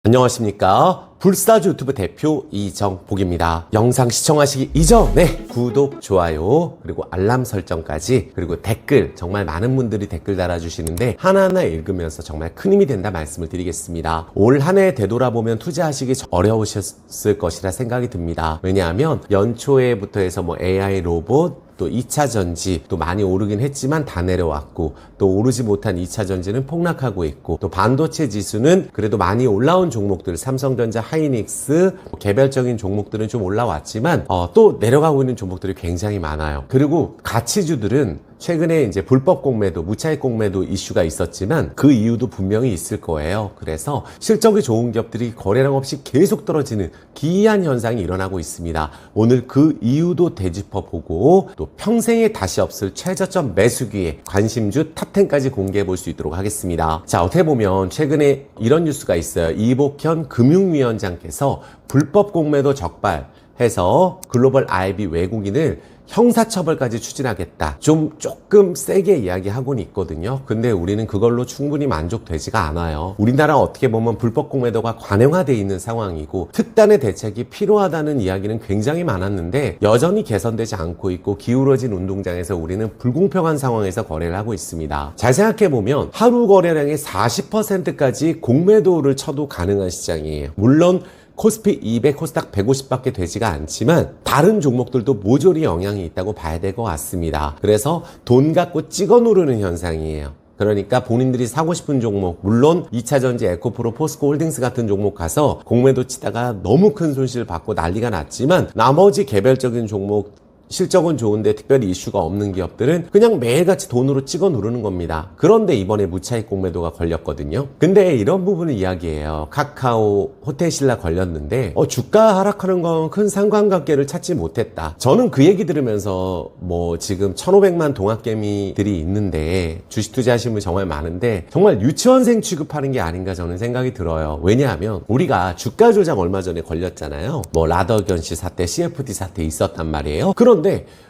안녕하십니까. 불사조 유튜브 대표 이정복입니다. 영상 시청하시기 이전에 구독, 좋아요, 그리고 알람 설정까지, 그리고 댓글, 정말 많은 분들이 댓글 달아주시는데 하나하나 읽으면서 정말 큰 힘이 된다 말씀을 드리겠습니다. 올 한 해 되돌아보면 투자하시기 어려우셨을 것이라 생각이 듭니다. 왜냐하면 연초에부터 해서 AI 로봇, 또 2차 전지 또 많이 오르긴 했지만 다 내려왔고, 또 오르지 못한 2차 전지는 폭락하고 있고, 또 반도체 지수는 그래도 많이 올라온 종목들, 삼성전자, 하이닉스, 개별적인 종목들은 좀 올라왔지만 또 내려가고 있는 종목들이 굉장히 많아요. 그리고 가치주들은 최근에 이제 불법 공매도, 무차익 공매도 이슈가 있었지만 그 이유도 분명히 있을 거예요. 그래서 실적이 좋은 기업들이 거래량 없이 계속 떨어지는 기이한 현상이 일어나고 있습니다. 오늘 그 이유도 되짚어보고, 또 평생에 다시 없을 최저점 매수 기회, 관심주 탑10까지 공개해 볼 수 있도록 하겠습니다. 자, 어떻게 보면 최근에 이런 뉴스가 있어요. 이복현 금융위원장께서 불법 공매도 적발해서 글로벌 IB 외국인을 형사처벌까지 추진하겠다. 조금 세게 이야기하고는 있거든요. 근데 우리는 그걸로 충분히 만족되지가 않아요. 우리나라 어떻게 보면 불법 공매도가 관행화되어 있는 상황이고 특단의 대책이 필요하다는 이야기는 굉장히 많았는데 여전히 개선되지 않고 있고, 기울어진 운동장에서 우리는 불공평한 상황에서 거래를 하고 있습니다. 잘 생각해보면 하루 거래량의 40%까지 공매도를 쳐도 가능한 시장이에요. 물론 코스피 200, 코스닥 150밖에 되지가 않지만 다른 종목들도 모조리 영향이 있다고 봐야 될 것 같습니다. 그래서 돈 갖고 찍어 누르는 현상이에요. 그러니까 본인들이 사고 싶은 종목, 물론 2차전지, 에코프로, 포스코 홀딩스 같은 종목 가서 공매도 치다가 너무 큰 손실을 받고 난리가 났지만 나머지 개별적인 종목, 실적은 좋은데 특별히 이슈가 없는 기업들은 그냥 매일같이 돈으로 찍어 누르는 겁니다. 그런데 이번에 무차익 공매도가 걸렸거든요. 근데 이런 부분을 이야기해요. 카카오, 호텔신라 걸렸는데 주가 하락하는 건 큰 상관관계를 찾지 못했다. 저는 그 얘기 들으면서 지금 1,500만 동학개미들이 있는데 주식 투자하시는 분이 정말 많은데 정말 유치원생 취급하는 게 아닌가 저는 생각이 들어요. 왜냐하면 우리가 주가 조작 얼마 전에 걸렸잖아요. 라더견 씨 사태, CFD 사태 있었단 말이에요. 그런데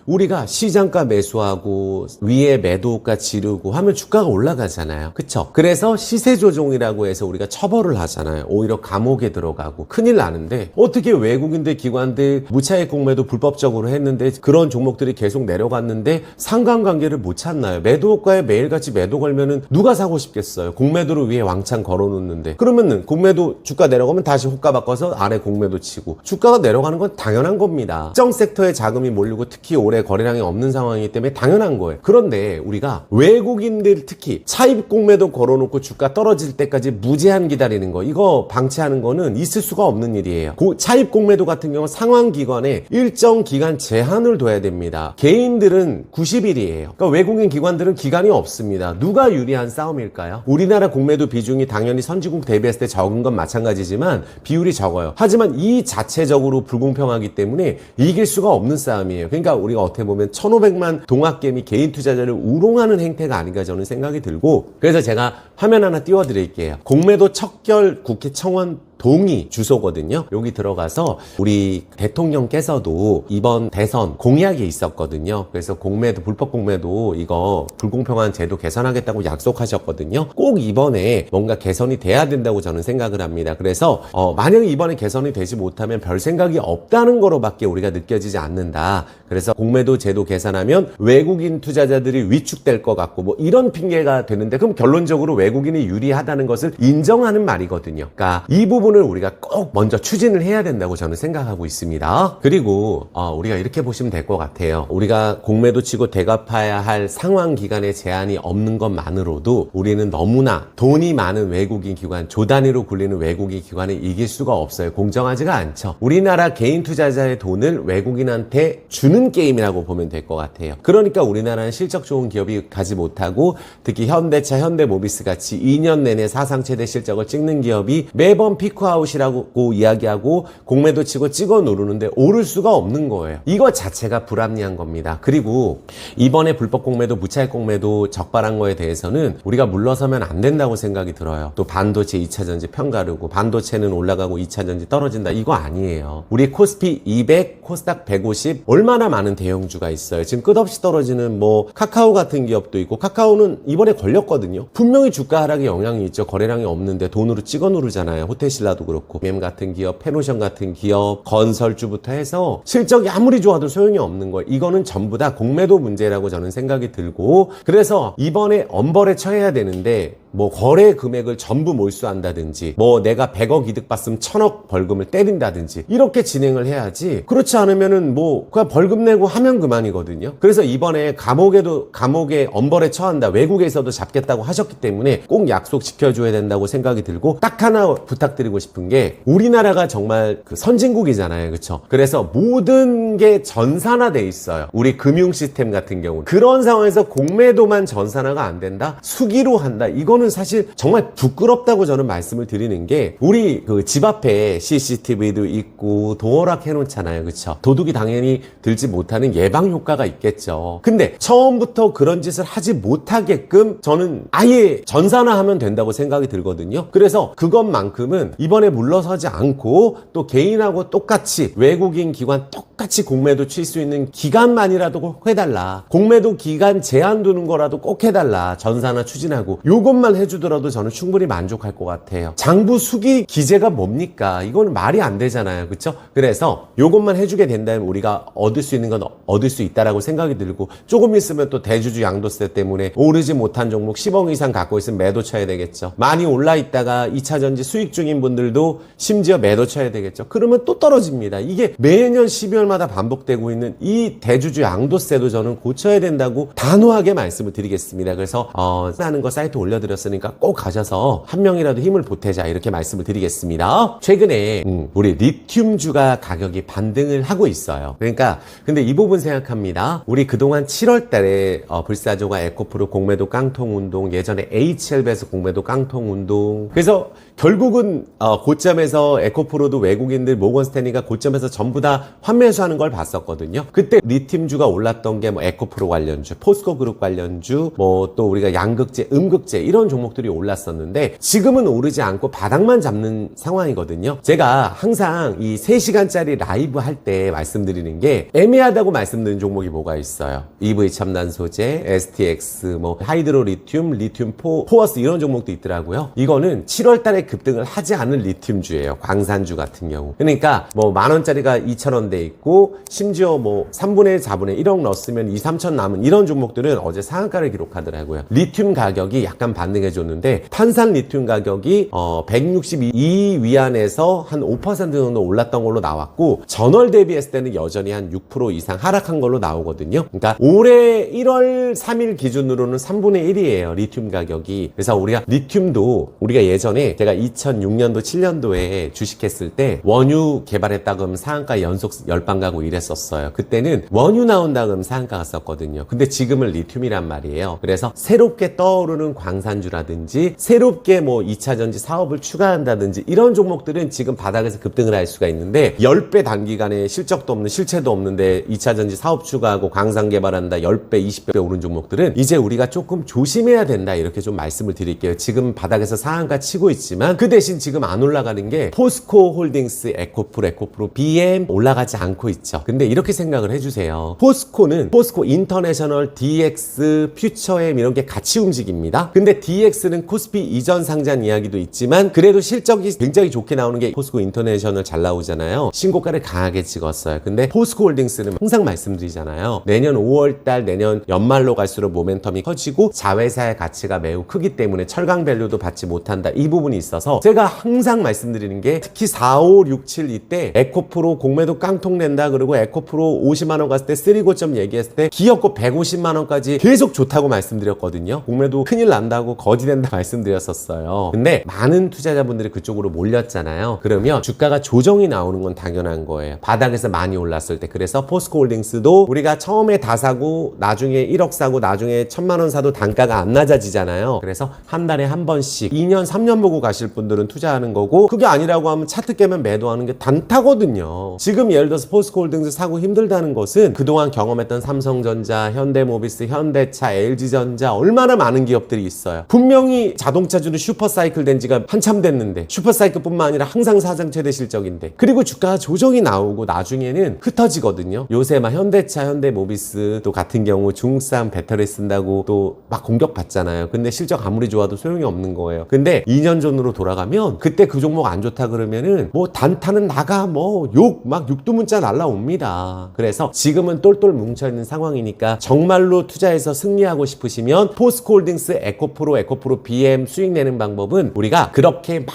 우리가 시장가 매수하고 위에 매도가 지르고 하면 주가가 올라가잖아요. 그쵸? 그래서 시세 조종이라고 해서 우리가 처벌을 하잖아요. 오히려 감옥에 들어가고 큰일 나는데, 어떻게 외국인들, 기관들 무차익 공매도 불법적으로 했는데 그런 종목들이 계속 내려갔는데 상관관계를 못 찾나요? 매도가에 매일같이 매도 걸면은 누가 사고 싶겠어요? 공매도를 위에 왕창 걸어놓는데. 그러면은 공매도 주가 내려가면 다시 호가 바꿔서 아래 공매도 치고, 주가가 내려가는 건 당연한 겁니다. 특정 섹터에 자금이 몰리고 특히 올해 거래량이 없는 상황이기 때문에 당연한 거예요. 그런데 우리가 외국인들 특히 차입 공매도 걸어놓고 주가 떨어질 때까지 무제한 기다리는 거, 이거 방치하는 거는 있을 수가 없는 일이에요. 차입 공매도 같은 경우 상환기관에 일정 기간 제한을 둬야 됩니다. 개인들은 90일이에요. 그러니까 외국인 기관들은 기간이 없습니다. 누가 유리한 싸움일까요? 우리나라 공매도 비중이 당연히 선진국 대비했을 때 적은 건 마찬가지지만 비율이 적어요. 하지만 이 자체적으로 불공평하기 때문에 이길 수가 없는 싸움이에요. 그러니까 우리가 어떻게 보면 1,500만 동학개미 개인 투자자를 우롱하는 행태가 아닌가 저는 생각이 들고, 그래서 제가 화면 하나 띄워드릴게요. 공매도 척결 국회 청원 동의 주소거든요. 여기 들어가서 우리 대통령께서도 이번 대선 공약이 있었거든요. 그래서 공매도, 불법 공매도 이거 불공평한 제도 개선하겠다고 약속하셨거든요. 꼭 이번에 뭔가 개선이 돼야 된다고 저는 생각을 합니다. 그래서 만약에 이번에 개선이 되지 못하면 별 생각이 없다는 거로밖에 우리가 느껴지지 않는다. 그래서 공매도 제도 개선하면 외국인 투자자들이 위축될 것 같고 이런 핑계가 되는데, 그럼 결론적으로 외국인이 유리하다는 것을 인정하는 말이거든요. 그러니까 이 부분 우리가 꼭 먼저 추진을 해야 된다고 저는 생각하고 있습니다. 그리고 우리가 이렇게 보시면 될 것 같아요. 우리가 공매도 치고 대갚아야 할 상환 기간에 제한이 없는 것만으로도 우리는 너무나 돈이 많은 외국인 기관, 조 단위로 굴리는 외국인 기관을 이길 수가 없어요. 공정하지가 않죠. 우리나라 개인 투자자의 돈을 외국인한테 주는 게임이라고 보면 될 것 같아요. 그러니까 우리나라는 실적 좋은 기업이 가지 못하고, 특히 현대차, 현대모비스 같이 2년 내내 사상 최대 실적을 찍는 기업이 매번 피크아웃이라고 이야기하고 공매도 치고 찍어 누르는데 오를 수가 없는 거예요. 이거 자체가 불합리한 겁니다. 그리고 이번에 불법 공매도, 무차익 공매도 적발한 거에 대해서는 우리가 물러서면 안 된다고 생각이 들어요. 또 반도체 2차전지 편가르고, 반도체는 올라가고 2차전지 떨어진다, 이거 아니에요. 우리 코스피 200, 코스닥 150 얼마나 많은 대형주가 있어요. 지금 끝없이 떨어지는 카카오 같은 기업도 있고, 카카오는 이번에 걸렸거든요. 분명히 주가 하락에 영향이 있죠. 거래량이 없는데 돈으로 찍어 누르잖아요. 호텔 테슬라도 그렇고 BM 같은 기업, 페노션 같은 기업, 건설주부터 해서 실적이 아무리 좋아도 소용이 없는 거예요. 이거는 전부 다 공매도 문제라고 저는 생각이 들고, 그래서 이번에 엄벌에 처해야 되는데 뭐 거래 금액을 전부 몰수한다든지 뭐 내가 100억 이득 봤으면 1000억 벌금을 때린다든지 이렇게 진행을 해야지, 그렇지 않으면은 뭐 그냥 벌금 내고 하면 그만이거든요. 그래서 이번에 감옥에 엄벌에 처한다, 외국에서도 잡겠다고 하셨기 때문에 꼭 약속 지켜줘야 된다고 생각이 들고, 딱 하나 부탁드리고 싶은 게, 우리나라가 정말 그 선진국이잖아요, 그렇죠? 그래서 모든 게 전산화돼 있어요. 우리 금융 시스템 같은 경우 그런 상황에서 공매도만 전산화가 안 된다, 수기로 한다, 이거는 사실 정말 부끄럽다고 저는 말씀을 드리는 게, 우리 그 집 앞에 CCTV도 있고 도어락 해놓잖아요, 그렇죠? 도둑이 당연히 들지 못하는 예방 효과가 있겠죠. 근데 처음부터 그런 짓을 하지 못하게끔 저는 아예 전산화하면 된다고 생각이 들거든요. 그래서 그것만큼은 이번에 물러서지 않고 또 개인하고 똑같이 외국인 기관 똑같이 공매도 칠 수 있는 기간만이라도 꼭 해달라, 공매도 기간 제한 두는 거라도 꼭 해달라, 전산화 추진하고 요것만 해주더라도 저는 충분히 만족할 것 같아요. 장부 수기 기재가 뭡니까? 이거는 말이 안 되잖아요, 그렇죠? 그래서 요것만 해주게 된다면 우리가 얻을 수 있는 건 얻을 수 있다라고 생각이 들고, 조금 있으면 또 대주주 양도세 때문에 오르지 못한 종목 10억 이상 갖고 있으면 매도 쳐야 되겠죠. 많이 올라 있다가 2차전지 수익 중인 분들도 심지어 매도 쳐야 되겠죠. 그러면 또 떨어집니다. 이게 매년 12월마다 반복되고 있는 이 대주주 양도세도 저는 고쳐야 된다고 단호하게 말씀을 드리겠습니다. 그래서 하는 거 사이트 올려드렸으니까 꼭 가셔서 한 명이라도 힘을 보태자, 이렇게 말씀을 드리겠습니다. 최근에 우리 리튬주가 가격이 반등을 하고 있어요. 그러니까 근데 이 부분 생각합니다. 우리 그동안 7월 달에 불사조가 에코프로 공매도 깡통 운동, 예전에 HLB에서 공매도 깡통 운동, 그래서 결국은 고점에서 에코프로도 외국인들 모건스탠리가 고점에서 전부 다 환매수하는 걸 봤었거든요. 그때 리튬주가 올랐던 게 뭐 에코프로 관련주, 포스코 그룹 관련주, 뭐 또 우리가 양극재, 음극재 이런 종목들이 올랐었는데, 지금은 오르지 않고 바닥만 잡는 상황이거든요. 제가 항상 이 3시간짜리 라이브 할 때 말씀드리는 게, 애매하다고 말씀드린 종목이 뭐가 있어요? EV 첨단 소재, STX, 뭐 하이드로 리튬, 리튬 포어스 이런 종목도 있더라고요. 이거는 7월 달에 급등을 하지 않은 리튬주예요. 광산주 같은 경우. 그러니까 뭐 10,000원짜리가 2,000원 돼 있고, 심지어 뭐 3분의 1, 4분의 1억 넣었으면 2, 3천 남은 이런 종목들은 어제 상한가를 기록하더라고요. 리튬 가격이 약간 반등해 줬는데, 탄산 리튬 가격이 162 위안에서 한 5% 정도 올랐던 걸로 나왔고, 전월 대비했을 때는 여전히 한 6% 이상 하락한 걸로 나오거든요. 그러니까 올해 1월 3일 기준으로는 3분의 1이에요, 리튬 가격이. 그래서 우리가 리튬도, 우리가 예전에 제가 2006년도 7년도에 주식했을 때 원유 개발했다 그러면 상한가 연속 10방 가고 이랬었어요. 그때는 원유 나온다 그러면 상한가 갔었거든요. 근데 지금은 리튬이란 말이에요. 그래서 새롭게 떠오르는 광산주라든지 새롭게 뭐 2차전지 사업을 추가한다든지 이런 종목들은 지금 바닥에서 급등을 할 수가 있는데, 10배 단기간에 실적도 없는, 실체도 없는데 2차전지 사업 추가하고 광산 개발한다 10배 20배 오른 종목들은 이제 우리가 조금 조심해야 된다, 이렇게 좀 말씀을 드릴게요. 지금 바닥에서 상한가 치고 있지만 그 대신 지금 안 올라가는 게 포스코 홀딩스, 에코프로, BM 올라가지 않고 있죠. 근데 이렇게 생각을 해주세요. 포스코는 포스코 인터내셔널, DX, 퓨처엠 이런 게 같이 움직입니다. 근데 DX는 코스피 이전 상장 이야기도 있지만 그래도 실적이 굉장히 좋게 나오는 게 포스코 인터내셔널 잘 나오잖아요. 신고가를 강하게 찍었어요. 근데 포스코 홀딩스는 항상 말씀드리잖아요. 내년 5월달, 내년 연말로 갈수록 모멘텀이 커지고 자회사의 가치가 매우 크기 때문에 철강 밸류도 받지 못한다, 이 부분이 있어서 제가 항상 말씀드리는 게, 특히 4, 5, 6, 7 이때 에코프로 공매도 깡통 낸다, 그리고 에코프로 50만원 갔을 때 3고점 얘기했을 때 기어코 150만원까지 계속 좋다고 말씀드렸거든요. 공매도 큰일 난다고, 거지된다 말씀드렸었어요. 근데 많은 투자자분들이 그쪽으로 몰렸잖아요. 그러면 주가가 조정이 나오는 건 당연한 거예요, 바닥에서 많이 올랐을 때. 그래서 포스코 홀딩스도 우리가 처음에 다 사고 나중에 1억 사고 나중에 1,000만원 사도 단가가 안 낮아지잖아요. 그래서 한 달에 한 번씩 2년 3년 보고 가실 분들은 투자하는 거고, 그게 아니라고 하면 차트 깨면 매도하는 게 단타거든요. 지금 예를 들어서 포스코홀딩스 사고 힘들다는 것은 그동안 경험했던 삼성전자, 현대모비스, 현대차, LG전자 얼마나 많은 기업들이 있어요. 분명히 자동차주는 슈퍼사이클 된 지가 한참 됐는데, 슈퍼사이클뿐만 아니라 항상 사상 최대 실적인데, 그리고 주가 조정이 나오고 나중에는 흩어지거든요. 요새 막 현대차, 현대모비스 또 같은 경우 중국산 배터리 쓴다고 또 막 공격받잖아요. 근데 실적 아무리 좋아도 소용이 없는 거예요. 근데 2년 전으로 돌아가면 그때 그 종목 안 좋다 그러면은 뭐 단타는 나가 뭐 막 육두문자 날라옵니다. 그래서 지금은 똘똘 뭉쳐있는 상황이니까 정말로 투자해서 승리하고 싶으시면 포스코홀딩스, 에코프로 BM 수익 내는 방법은 우리가 그렇게 막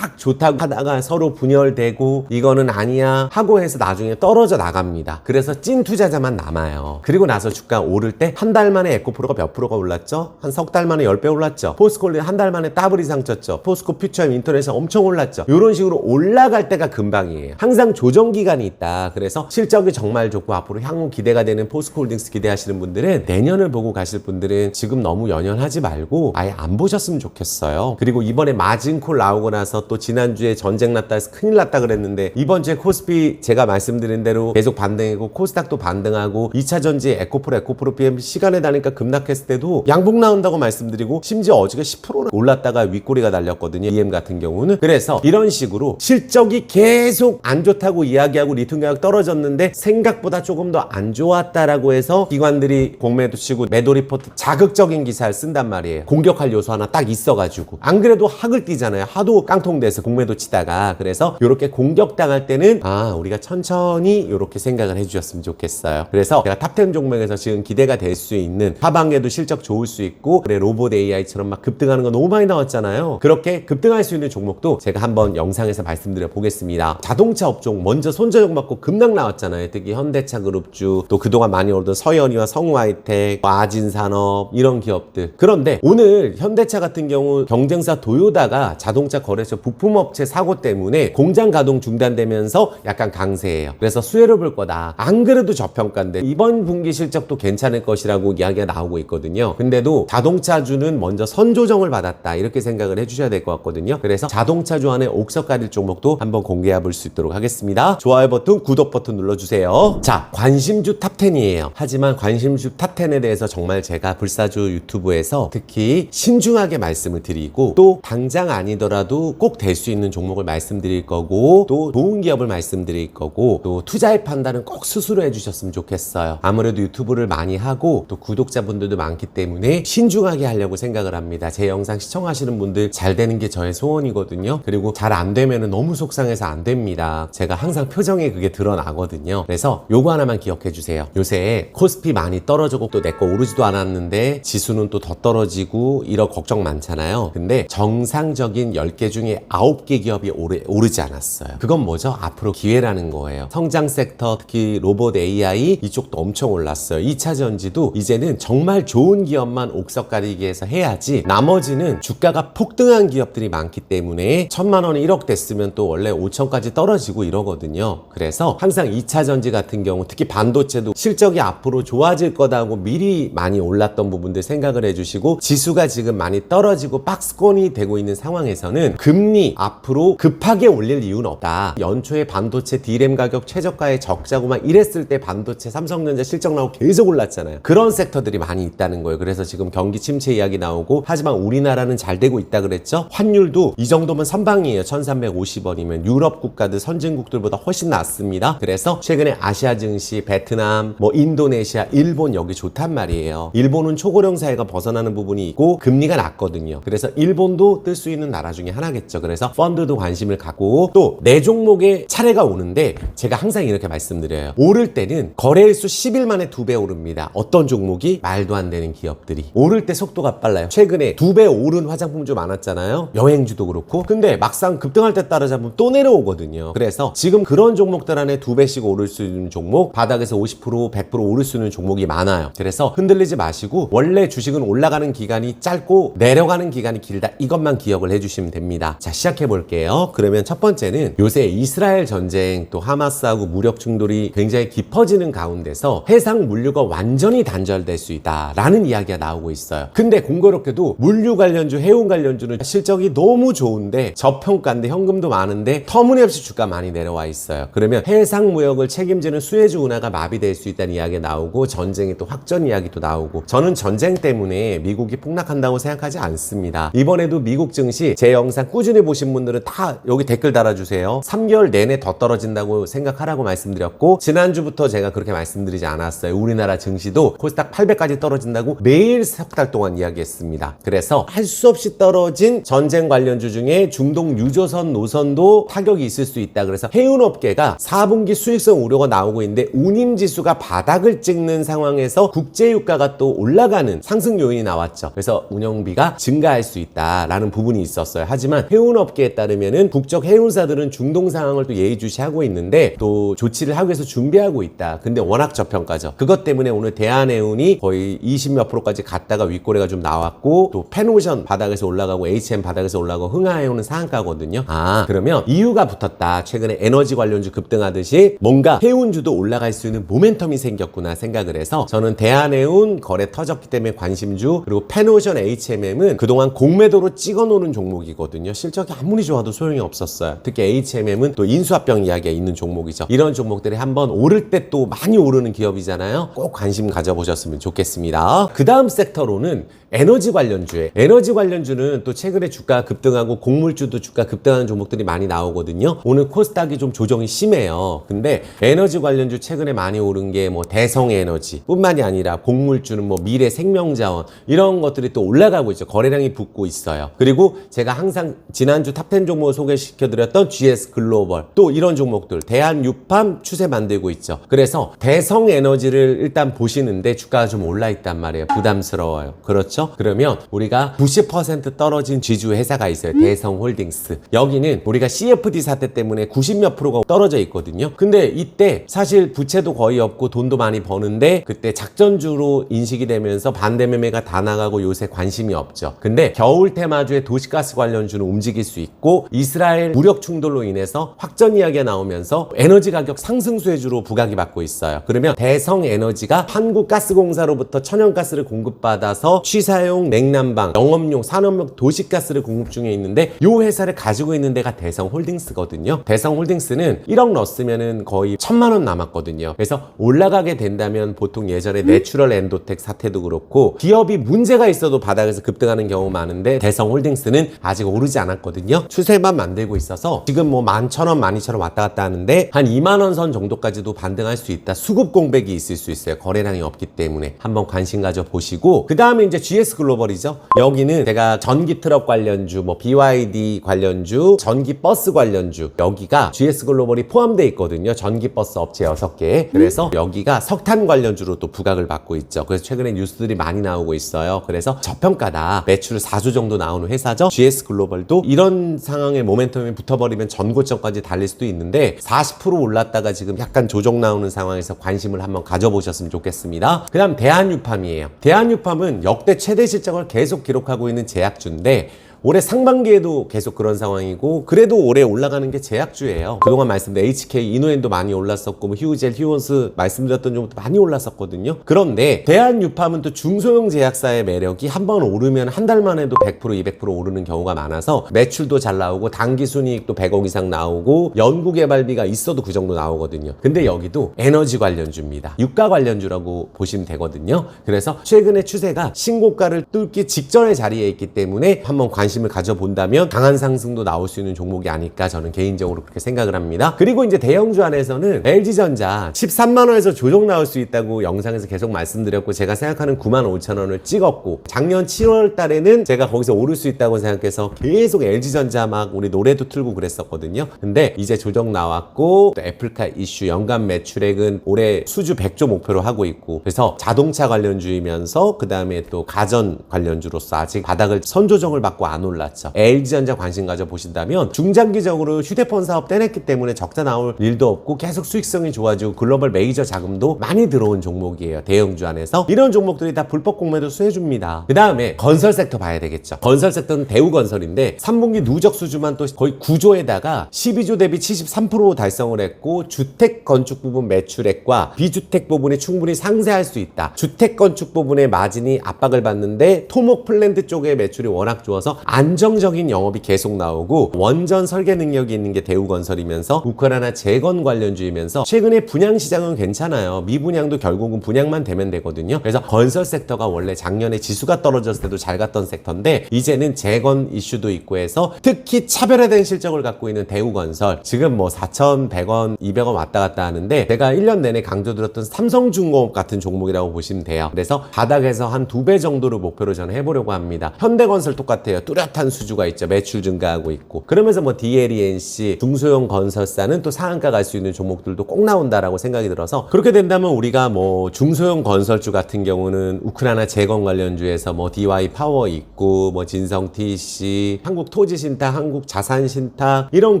좋다고 하다가 서로 분열되고 이거는 아니야 하고 해서 나중에 떨어져 나갑니다. 그래서 찐 투자자만 남아요. 그리고 나서 주가 오를 때 한 달 만에 에코프로가 몇 프로가 올랐죠? 한 석 달 만에 10배 올랐죠? 포스코홀딩 한 달 만에 더블 이상 쳤죠? 포스코 퓨처엠 인터넷이 엄청 올랐죠? 이런 식으로 올라갈 때가 금방이에요. 항상 조정 기간이 있다. 그래서 실적이 정말 좋고 앞으로 향후 기대가 되는 포스코홀딩스 기대하시는 분들은, 내년을 보고 가실 분들은 지금 너무 연연하지 말고 아예 안 보셨으면 좋겠어요. 그리고 이번에 마진콜 나오고 나서 또 지난주에 전쟁 났다 해서 큰일 났다 그랬는데, 이번 주에 코스피 제가 말씀드린 대로 계속 반등이고 코스닥도 반등하고 2차전지 에코프로 BM 시간에 다니까 급락했을 때도 양봉 나온다고 말씀드리고, 심지어 어저께 10%는 올랐다가 윗꼬리가 날렸거든요. EM 같은 경우는. 그래서 이런 식으로 실적이 계속 안 좋다고 이야기하고 리튬 가격 떨어졌는데 생각보다 조금 더 안 좋았다라고 해서 기관들이 공매도 치고 매도 리포트 자극적인 기사를 쓴단 말이에요. 공격할 요소 하나 딱 있어가지고. 안 그래도 학을 띄잖아요. 하도 깡통돼서 공매도 치다가. 그래서 이렇게 공격당할 때는 우리가 천천히 이렇게 생각을 해주셨으면 좋겠어요. 그래서 제가 탑10 종목에서 지금 기대가 될 수 있는, 하반기에도 실적 좋을 수 있고, 그래 로봇 AI처럼 막 급등하는 거 너무 많이 나왔잖아요. 그렇게 급등할 수 있는 종목도 제가 한번 영상에서 말씀드려 보겠습니다. 자동차 업종 먼저 손저격 맞고 급락 나왔잖아요. 특히 현대차 그룹주, 또 그동안 많이 오르던 서현이와 성우하이텍, 아진산업 이런 기업들. 그런데 오늘 현대차 같은 경우 경쟁사 도요다가 자동차 거래처 부품업체 사고 때문에 공장 가동 중단되면서 약간 강세예요. 그래서 수혜를 볼 거다. 안 그래도 저평가인데 이번 분기 실적도 괜찮을 것이라고 이야기가 나오고 있거든요. 근데도 자동차주는 먼저 선조정을 받았다, 이렇게 생각을 해주셔야 될 것 같거든요. 그래서 자동차주 안에 옥석 가릴 종목도 한번 공개해 볼 수 있도록 하겠습니다. 좋아요 버튼, 구독 버튼 눌러주세요. 자, 관심주 탑10이에요. 하지만 관심주 탑10에 대해서 정말 제가 불사조 유튜브에서 특히 신중하게 말씀을 드리고, 또 당장 아니더라도 꼭 될 수 있는 종목을 말씀드릴 거고, 또 좋은 기업을 말씀드릴 거고, 또 투자의 판단은 꼭 스스로 해주셨으면 좋겠어요. 아무래도 유튜브를 많이 하고 또 구독자분들도 많기 때문에 신중하게 하려고 생각을 합니다. 제 영상 시청하시는 분들 잘 되는 게 저의 소원이거든요. 그리고 잘 안 되면 너무 속상해서 안 됩니다. 제가 항상 표정에 그게 드러나거든요. 그래서 요거 하나만 기억해 주세요. 요새 코스피 많이 떨어지고 또 내 거 오르지도 않았는데 지수는 또 더 떨어지고 이런 걱정 많잖아요. 근데 정상적인 10개 중에 9개 기업이 오르지 않았어요. 그건 뭐죠? 앞으로 기회라는 거예요. 성장 섹터, 특히 로봇 AI 이쪽도 엄청 올랐어요. 2차 전지도 이제는 정말 좋은 기업만 옥석 가리기 해서 해야지, 나머지는 주가가 폭등한 기업들이 많기 때문에 1000만 원이 1억 됐으면 또 원래 5천까지 떨어지고 이러거든요. 그래서 항상 2차 전지 같은 경우, 특히 반도체도 실적이 앞으로 좋아질 거다고 미리 많이 올랐던 부분들 생각을 해주시고, 지수가 지금 많이 떨어지고 박스권이 되고 있는 상황에서는 금리 앞으로 급하게 올릴 이유는 없다. 연초에 반도체 D램 가격 최저가에 적자고 막 이랬을 때 반도체 삼성전자 실적 나오고 계속 올랐잖아요. 그런 섹터들이 많이 있다는 거예요. 그래서 지금 경기 침체 이야기 나오고, 하지만 우리나라는 잘 되고 있다 그랬죠. 환율도 이 정도면 선방이에요. 1350원이면 유럽 국가들, 선진국들보다 훨씬 낫습니다. 그래서 최근에 아시아 증시, 베트남, 인도네시아, 일본 여기 좋단 말이에요. 일본은 초고령 사회가 벗어나는 부분이 있고 금리가 낮거든요. 그래서 일본도 뜰 수 있는 나라 중에 하나겠죠. 그래서 펀드도 관심을 갖고, 또 내 종목에 차례가 오는데 제가 항상 이렇게 말씀드려요. 오를 때는 거래일수 10일 만에 2배 오릅니다. 어떤 종목이? 말도 안 되는 기업들이 오를 때 속도가 빨라요. 최근에 2배 오른 화장품주 많았잖아요. 여행주도 그렇고. 근데 막상 급등할 때 따라잡으면 또 내려오거든요. 그래서 지금 그런 종목들 안에 2배씩 오를 수 있는 종목, 바닥에서 50%, 100% 오를 수 있는 종목이 많아요. 그래서 흔들리지 마시고, 원래 주식은 올라가는 기간이 짧고 내려가는 기간이 길다, 이것만 기억을 해주시면 됩니다. 자, 시작해 볼게요. 그러면 첫 번째는 요새 이스라엘 전쟁, 또 하마스하고 무력 충돌이 굉장히 깊어지는 가운데서 해상 물류가 완전히 단절될 수 있다라는 이야기가 나오고 있어요. 근데 공교롭게도 물류 관련주, 해운 관련주는 실적이 너무 좋은데 저평가인데 현금도 많은데 터무니없이 주가 많이 내려와 있어요. 그러면 해상 세상 무역을 책임지는 수에즈 운하가 마비될 수 있다는 이야기가 나오고 전쟁이 또 확전 이야기도 나오고 저는 전쟁 때문에 미국이 폭락한다고 생각하지 않습니다. 이번에도 미국 증시 제 영상 꾸준히 보신 분들은 다 여기 댓글 달아주세요. 3개월 내내 더 떨어진다고 생각하라고 말씀드렸고 지난주부터 제가 그렇게 말씀드리지 않았어요. 우리나라 증시도 코스닥 800까지 떨어진다고 매일 석 달 동안 이야기했습니다. 그래서 할 수 없이 떨어진 전쟁 관련주 중에 중동 유조선 노선도 타격이 있을 수 있다. 그래서 해운업계가 4분기 수익성 우려가 나오고 있는데 운임지수가 바닥을 찍는 상황에서 국제유가가 또 올라가는 상승 요인이 나왔죠. 그래서 운영비가 증가할 수 있다라는 부분이 있었어요. 하지만 해운업계에 따르면은 국적 해운사들은 중동 상황을 또 예의주시하고 있는데 또 조치를 하기 위해서 준비하고 있다. 근데 워낙 저평가죠. 그것 때문에 오늘 대한해운이 거의 20몇 프로까지 갔다가 윗꼬리가 좀 나왔고 또 펜오션 바닥에서 올라가고 HM 바닥에서 올라가고 흥하해운은 상한가거든요. 그러면 이유가 붙었다. 최근에 에너지 관련주 급등하듯이 뭔가 해운주도 올라갈 수 있는 모멘텀이 생겼구나 생각을 해서 저는 대한해운 거래 터졌기 때문에 관심주 그리고 펜오션 HMM은 그동안 공매도로 찍어놓은 종목이거든요. 실적이 아무리 좋아도 소용이 없었어요. 특히 HMM은 또 인수합병 이야기가 있는 종목이죠. 이런 종목들이 한번 오를 때 또 많이 오르는 기업이잖아요. 꼭 관심 가져보셨으면 좋겠습니다. 그 다음 섹터로는 에너지 관련주에 에너지 관련주는 또 최근에 주가 급등하고 곡물주도 주가 급등하는 종목들이 많이 나오거든요. 오늘 코스닥이 좀 조정이 심해요. 근데 에너지 관련주 최근에 많이 오른 게 뭐 대성에너지 뿐만이 아니라 곡물주는 뭐 미래생명자원 이런 것들이 또 올라가고 있죠. 거래량이 붙고 있어요. 그리고 제가 항상 지난주 탑10 종목을 소개시켜드렸던 GS글로벌 또 이런 종목들 대한유팜 추세 만들고 있죠. 그래서 대성에너지를 일단 보시는데 주가가 좀 올라있단 말이에요. 부담스러워요. 그렇죠? 그러면 우리가 90% 떨어진 지주 회사가 있어요. 대성홀딩스. 여기는 우리가 CFD 사태 때문에 90몇 프로가 떨어져 있거든요. 근데 이때 사실 부채도 거의 없고 돈도 많이 버는데 그때 작전주로 인식이 되면서 반대매매가 다 나가고 요새 관심이 없죠. 근데 겨울 테마주의 도시가스 관련주는 움직일 수 있고 이스라엘 무력 충돌로 인해서 확전 이야기가 나오면서 에너지 가격 상승 수혜주로 부각이 받고 있어요. 그러면 대성에너지가 한국가스공사로부터 천연가스를 공급받아서 취사용 냉난방, 영업용, 산업용 도시가스를 공급 중에 있는데 이 회사를 가지고 있는 데가 대성홀딩스거든요. 대성홀딩스는 1억 넣었으면 거의 1,000만 원 남았거든요. 그래서 올라가게 된다면 보통 예전에 내추럴 엔도텍 사태도 그렇고 기업이 문제가 있어도 바닥에서 급등하는 경우 많은데 대성홀딩스는 아직 오르지 않았거든요. 추세만 만들고 있어서 지금 뭐 11,000원, 12,000원 왔다 갔다 하는데 한 2만 원 선 정도까지도 반등할 수 있다. 수급 공백이 있을 수 있어요. 거래량이 없기 때문에 한번 관심 가져 보시고 그 다음에 이제 GS글로벌이죠. 여기는 제가 전기 트럭 관련주, 뭐 BYD 관련주, 전기 버스 관련주 여기가 GS글로벌이 포함되어 있거든요. 전기 버스 업체 6개. 그래서 여기가 석탄 관련주로 또 부각을 받고 있죠. 그래서 최근에 뉴스들이 많이 나오고 있어요. 그래서 저평가다. 매출 4조 정도 나오는 회사죠. GS글로벌도 이런 상황에 모멘텀이 붙어버리면 전고점까지 달릴 수도 있는데 40% 올랐다가 지금 약간 조정 나오는 상황에서 관심을 한번 가져보셨으면 좋겠습니다. 그 다음 대한유팜이에요. 대한유팜은 역대 최대 실적을 계속 기록하고 있는 제약주인데 올해 상반기에도 계속 그런 상황이고 그래도 올해 올라가는 게 제약주예요. 그동안 말씀드린 HK, 이노엔도 많이 올랐었고 뭐 휴젤, 휴원스 말씀드렸던 종목도 많이 올랐었거든요. 그런데 대한유팜은 또 중소형 제약사의 매력이 한번 오르면 한 달 만에도 100%, 200% 오르는 경우가 많아서 매출도 잘 나오고 당기순이익도 100억 이상 나오고 연구개발비가 있어도 그 정도 나오거든요. 근데 여기도 에너지 관련주입니다. 유가 관련주라고 보시면 되거든요. 그래서 최근의 추세가 신고가를 뚫기 직전의 자리에 있기 때문에 한번 관심을 가져본다면 강한 상승도 나올 수 있는 종목이 아닐까 저는 개인적으로 그렇게 생각을 합니다. 그리고 이제 대형주 안에서는 LG전자 13만 원에서 조정 나올 수 있다고 영상에서 계속 말씀드렸고 제가 생각하는 95,000원을 찍었고 작년 7월 달에는 제가 거기서 오를 수 있다고 생각해서 계속 LG전자 막 우리 노래도 틀고 그랬었거든요. 근데 이제 조정 나왔고 또 애플카 이슈 연간 매출액은 올해 수주 100조 목표로 하고 있고 그래서 자동차 관련주이면서 그 다음에 또 가전 관련주로서 아직 바닥을 선조정을 받고 안 올랐죠. LG전자 관심 가져 보신다면 중장기적으로 휴대폰 사업 떼냈기 때문에 적자 나올 일도 없고 계속 수익성이 좋아지고 글로벌 메이저 자금도 많이 들어온 종목이에요. 대형주 안에서 이런 종목들이 다 불법 공매도 수혜줍니다. 그 다음에 건설 섹터 봐야 되겠죠. 건설 섹터는 대우건설인데 3분기 누적 수주만 또 거의 9조에다가 12조 대비 73% 달성을 했고 주택 건축 부분 매출액과 비주택 부분이 충분히 상쇄할 수 있다. 주택 건축 부분의 마진이 압박을 받는데 토목 플랜트 쪽의 매출이 워낙 좋아서 안정적인 영업이 계속 나오고 원전 설계 능력이 있는 게 대우건설이면서 우크라이나 재건 관련주이면서 최근에 분양 시장은 괜찮아요. 미분양도 결국은 분양만 되면 되거든요. 그래서 건설 섹터가 원래 작년에 지수가 떨어졌을 때도 잘 갔던 섹터인데 이제는 재건 이슈도 있고 해서 특히 차별화된 실적을 갖고 있는 대우건설 지금 뭐 4,100원, 200원 왔다 갔다 하는데 제가 1년 내내 강조드렸던 삼성중공업 같은 종목이라고 보시면 돼요. 그래서 바닥에서 한 2배 정도를 목표로 저는 해보려고 합니다. 현대건설 똑같아요. 뚜렷한 수주가 있죠. 매출 증가하고 있고 그러면서 뭐 DLENC, 중소형 건설사는 또 상한가 갈 수 있는 종목들도 꼭 나온다라고 생각이 들어서 그렇게 된다면 우리가 뭐 중소형 건설주 같은 경우는 우크라이나 재건 관련주에서 뭐 DY 파워 있고 뭐 진성 TC, 한국토지신탁, 한국자산신탁 이런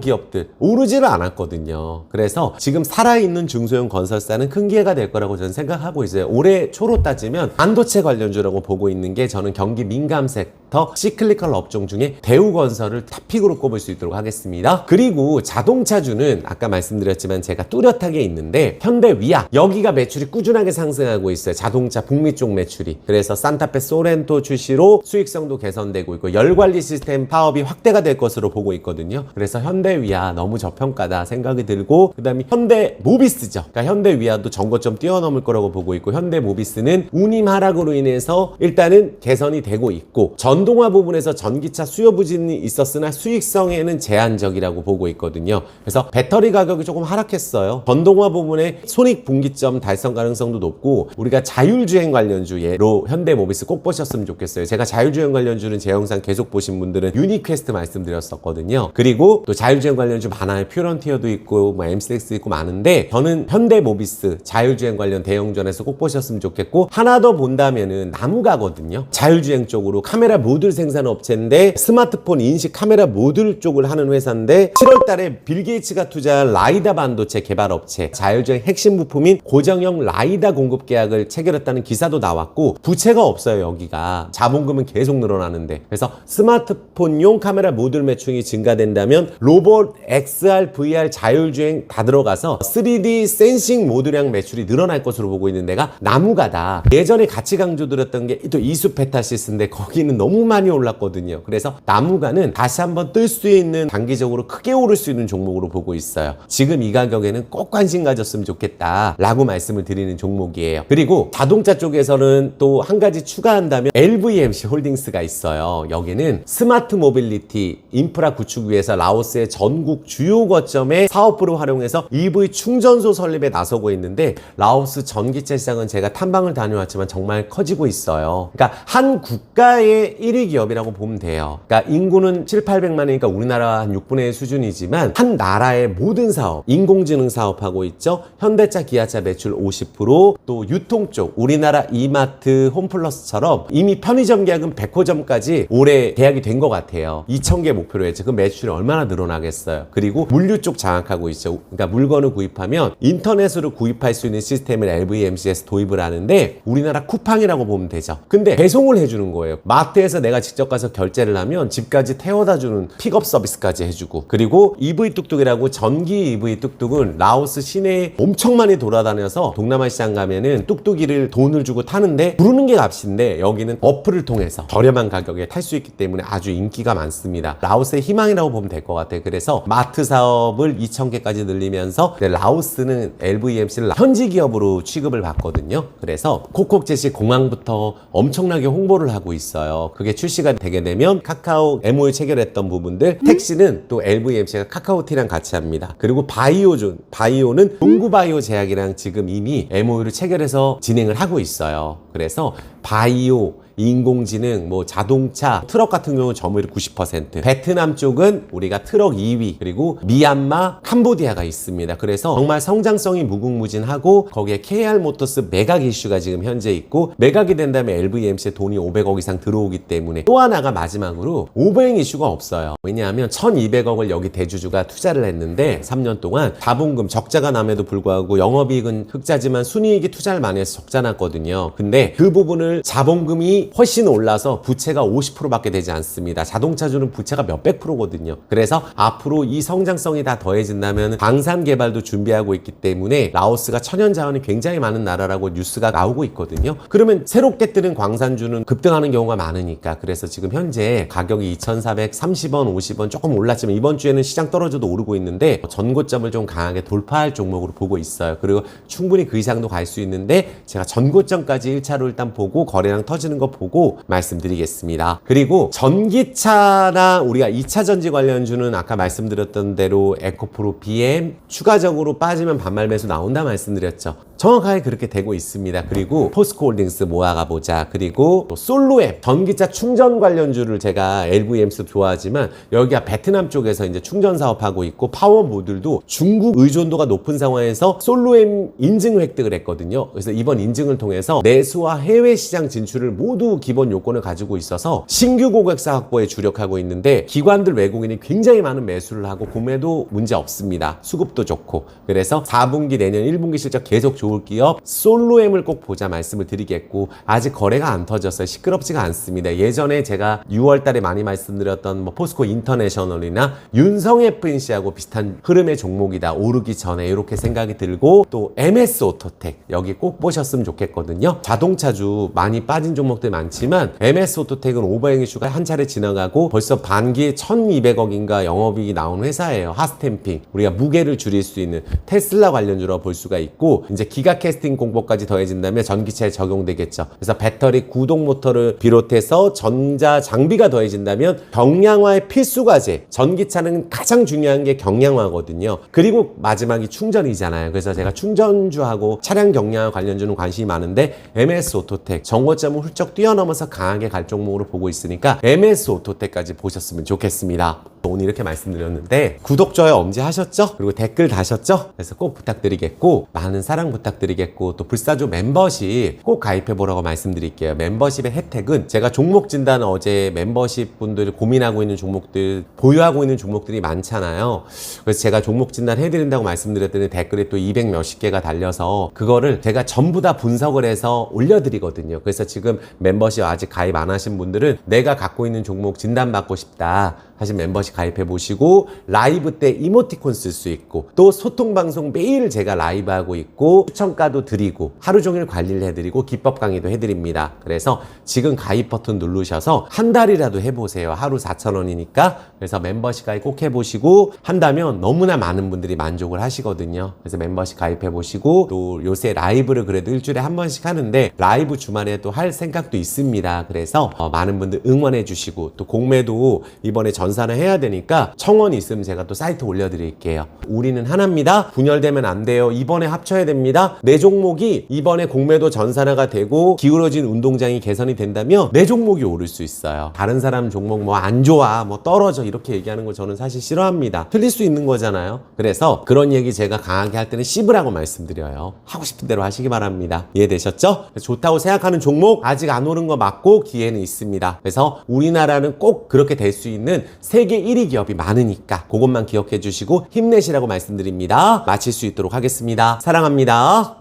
기업들 오르지를 않았거든요. 그래서 지금 살아있는 중소형 건설사는 큰 기회가 될 거라고 저는 생각하고 있어요. 올해 초로 따지면 반도체 관련주라고 보고 있는 게 저는 경기 민감 섹터 시클리컬 업종 중에 대우건설을 탑픽으로 꼽을 수 있도록 하겠습니다. 그리고 자동차주는 아까 말씀드렸지만 제가 뚜렷하게 있는데 현대위아 여기가 매출이 꾸준하게 상승하고 있어요. 자동차 북미 쪽 매출이. 그래서 산타페 소렌토 출시로 수익성도 개선되고 있고 열관리 시스템 사업이 확대가 될 것으로 보고 있거든요. 그래서 현대위아 너무 저평가다 생각이 들고 그 다음에 현대모비스죠. 그러니까 현대위아도 전고점 뛰어넘을 거라고 보고 있고 현대모비스는 운임 하락으로 인해서 일단은 개선이 되고 있고 전동화 부분에서 전기차 수요 부진이 있었으나 수익성에는 제한적이라고 보고 있거든요. 그래서 배터리 가격이 조금 하락했어요. 전동화 부분에 손익분기점 달성 가능성도 높고 우리가 자율주행 관련주로 현대모비스 꼭 보셨으면 좋겠어요. 제가 자율주행 관련주는 제 영상 계속 보신 분들은 유니퀘스트 말씀드렸었거든요. 그리고 또 자율주행 관련주 많아요. 퓨런티어도 있고 뭐 MCX 있고 많은데 저는 현대모비스 자율주행 관련 대형전에서 꼭 보셨으면 좋겠고 하나 더 본다면은 나무가거든요. 자율주행 쪽으로 카메라 모듈 생산 업체인데 스마트폰 인식 카메라 모듈 쪽을 하는 회사인데 7월 달에 빌 게이츠가 투자한 라이다 반도체 개발 업체 자율주행 핵심 부품인 고정형 라이다 공급 계약을 체결했다는 기사도 나왔고 부채가 없어요. 여기가 자본금은 계속 늘어나는데 그래서 스마트폰용 카메라 모듈 매출이 증가된다면 로봇, XR, VR 자율주행 다 들어가서 3D 센싱 모듈량 매출이 늘어날 것으로 보고 있는 데가 나무가다. 예전에 같이 강조드렸던 게 또 이수페타시스인데 거기는 너무 많이 올랐거든요. 그래서 나무가는 다시 한번 뜰 수 있는 단기적으로 크게 오를 수 있는 종목으로 보고 있어요. 지금 이 가격에는 꼭 관심 가졌으면 좋겠다 라고 말씀을 드리는 종목이에요. 그리고 자동차 쪽에서는 또 한 가지 추가한다면 LVMC 홀딩스가 있어요. 여기는 스마트 모빌리티 인프라 구축 위해서 라오스의 전국 주요 거점에 사업부를 활용해서 EV 충전소 설립에 나서고 있는데 라오스 전기차 시장은 제가 탐방을 다녀왔지만 정말 커지고 있어요. 그러니까 한 국가의 1위 기업이라고 보면 돼요. 그러니까 인구는 7,800만이니까 우리나라 한 6분의 1 수준이지만 한 나라의 모든 사업, 인공지능 사업하고 있죠. 현대차, 기아차 매출 50%, 또 유통 쪽 우리나라 이마트, 홈플러스처럼 이미 편의점 계약은 100호점까지 올해 계약이 된 것 같아요. 2,000개 목표로 했죠. 그 매출이 얼마나 늘어나겠어요. 그리고 물류 쪽 장악하고 있죠. 그러니까 물건을 구입하면 인터넷으로 구입할 수 있는 시스템을 LVMC에서 도입을 하는데 우리나라 쿠팡이라고 보면 되죠. 근데 배송을 해주는 거예요. 마트에서 내가 직접 가서 결제를 하면 집까지 태워다 주는 픽업 서비스까지 해주고 그리고 EV 뚝뚝이라고 전기 EV 뚝뚝은 라오스 시내에 엄청 많이 돌아다녀서 동남아 시장 가면은 뚝뚝이를 돈을 주고 타는데 부르는 게 값인데 여기는 어플을 통해서 저렴한 가격에 탈 수 있기 때문에 아주 인기가 많습니다. 라오스의 희망이라고 보면 될 것 같아요. 그래서 마트 사업을 2,000개까지 늘리면서 라오스는 LVMC를 현지 기업으로 취급을 받거든요. 그래서 콕콕제시 공항부터 엄청나게 홍보를 하고 있어요. 그게 출시가 되게 되면 카카오 MOU 체결했던 부분들 택시는 또 LVMC가 카카오티랑 같이 합니다. 그리고 바이오는 동구바이오 제약이랑 지금 이미 MOU를 체결해서 진행을 하고 있어요. 그래서 바이오, 인공지능, 뭐 자동차, 트럭 같은 경우는 점유율 90%. 베트남 쪽은 우리가 트럭 2위, 그리고 미얀마, 캄보디아가 있습니다. 그래서 정말 성장성이 무궁무진하고 거기에 KR 모터스 매각 이슈가 지금 현재 있고 매각이 된다면 LVMC에 돈이 500억 이상 들어오기 때문에 또 하나가 마지막으로 오버행 이슈가 없어요. 왜냐하면 1,200억을 여기 대주주가 투자를 했는데 3년 동안 자본금 적자가 남에도 불구하고 영업이익은 흑자지만 순이익이 투자를 많이 해서 적자 났거든요. 근데 그 부분을 자본금이 자본이 훨씬 올라서 부채가 50%밖에 되지 않습니다. 자동차주는 부채가 몇백 프로거든요. 그래서 앞으로 이 성장성이 다 더해진다면 방산 개발도 준비하고 있기 때문에 라오스가 천연 자원이 굉장히 많은 나라라고 뉴스가 나오고 있거든요. 그러면 새롭게 뜨는 광산주는 급등하는 경우가 많으니까, 그래서 지금 현재 가격이 2,430원, 50원 조금 올랐지만 이번 주에는 시장 떨어져도 오르고 있는데 전고점을 좀 강하게 돌파할 종목으로 보고 있어요. 그리고 충분히 그 이상도 갈 수 있는데 제가 전고점까지 1차로 일단 보고 거래량 터지는 거 보고 말씀드리겠습니다. 그리고 전기차나 우리가 2차 전지 관련주는 아까 말씀드렸던 대로 에코프로, BM 추가적으로 빠지면 반말 매수 나온다 말씀드렸죠. 정확하게 그렇게 되고 있습니다. 그리고 포스코홀딩스 모아가 보자. 그리고 또 솔로앱 전기차 충전 관련주를 제가 LVMS 좋아하지만 여기가 베트남 쪽에서 이제 충전 사업하고 있고 파워 모듈도 중국 의존도가 높은 상황에서 솔로앱 인증 획득을 했거든요. 그래서 이번 인증을 통해서 내수와 해외 시장 진출을 모두 기본 요건을 가지고 있어서 신규 고객사 확보에 주력하고 있는데 기관들 외국인이 굉장히 많은 매수를 하고 구매도 문제 없습니다. 수급도 좋고. 그래서 4분기 내년 1분기 실적 계속 좋을 기업 솔로엠을 꼭 보자 말씀을 드리겠고, 아직 거래가 안 터졌어요. 시끄럽지가 않습니다. 예전에 제가 6월 달에 많이 말씀드렸던 뭐 포스코 인터내셔널이나 윤성 FNC하고 비슷한 흐름의 종목이다. 오르기 전에 이렇게 생각이 들고, 또 MS 오토텍 여기 꼭 보셨으면 좋겠거든요. 자동차주 많이 빠진 종목들 많지만 MS 오토텍은 오버행 이슈가 한 차례 지나가고 벌써 반기에 1,200억인가 영업이익이 나온 회사예요. 핫스탬핑 우리가 무게를 줄일 수 있는 테슬라 관련주로 볼 수가 있고, 이제 기가 캐스팅 공법까지 더해진다면 전기차에 적용되겠죠. 그래서 배터리, 구동 모터를 비롯해서 전자 장비가 더해진다면 경량화의 필수 과제. 전기차는 가장 중요한 게 경량화거든요. 그리고 마지막이 충전이잖아요. 그래서 제가 충전주하고 차량 경량화 관련주는 관심이 많은데 MS 오토텍 정고점을 훌쩍 뛰어넘어서 강하게 갈 종목으로 보고 있으니까 MS 오토텍까지 보셨으면 좋겠습니다. 오늘 이렇게 말씀드렸는데 구독, 좋아요 엄지 하셨죠? 그리고 댓글 다셨죠? 그래서 꼭 부탁드리겠고, 많은 사랑 부탁드리겠고, 또 불사조 멤버십 꼭 가입해보라고 말씀드릴게요. 멤버십의 혜택은 제가 종목 진단 어제 멤버십 분들 고민하고 있는 종목들, 보유하고 있는 종목들이 많잖아요. 그래서 제가 종목 진단 해드린다고 말씀드렸더니 댓글에 또 200 몇십 개가 달려서 그거를 제가 전부 다 분석을 해서 올려드리거든요. 그래서 지금 멤버십 아직 가입 안 하신 분들은 내가 갖고 있는 종목 진단받고 싶다 하신 멤버십 가입해 보시고, 라이브 때 이모티콘 쓸 수 있고, 또 소통 방송 매일 제가 라이브 하고 있고, 추천가도 드리고, 하루 종일 관리를 해드리고, 기법 강의도 해드립니다. 그래서 지금 가입 버튼 누르셔서 한 달이라도 해보세요. 하루 4,000원이니까. 그래서 멤버십 가입 꼭 해보시고 한다면 너무나 많은 분들이 만족을 하시거든요. 그래서 멤버십 가입해 보시고, 또 요새 라이브를 그래도 일주일에 한 번씩 하는데 라이브 주말에도 할 생각도 있습니다. 그래서 많은 분들 응원해 주시고, 또 공매도 이번에 전산을 해야 되니까 청원이 있으면 제가 또 사이트 올려드릴게요. 우리는 하나입니다. 분열되면 안 돼요. 이번에 합쳐야 됩니다. 내 종목이 이번에 공매도 전산화가 되고 기울어진 운동장이 개선이 된다면 내 종목이 오를 수 있어요. 다른 사람 종목 뭐 안 좋아, 뭐 떨어져 이렇게 얘기하는 거 저는 사실 싫어합니다. 틀릴 수 있는 거잖아요. 그래서 그런 얘기 제가 강하게 할 때는 씹으라고 말씀드려요. 하고 싶은 대로 하시기 바랍니다. 이해되셨죠? 좋다고 생각하는 종목 아직 안 오른 거 맞고 기회는 있습니다. 그래서 우리나라는 꼭 그렇게 될 수 있는 세계 1위 기업이 많으니까 그것만 기억해 주시고 힘내시라고 말씀드립니다. 마칠 수 있도록 하겠습니다. 사랑합니다.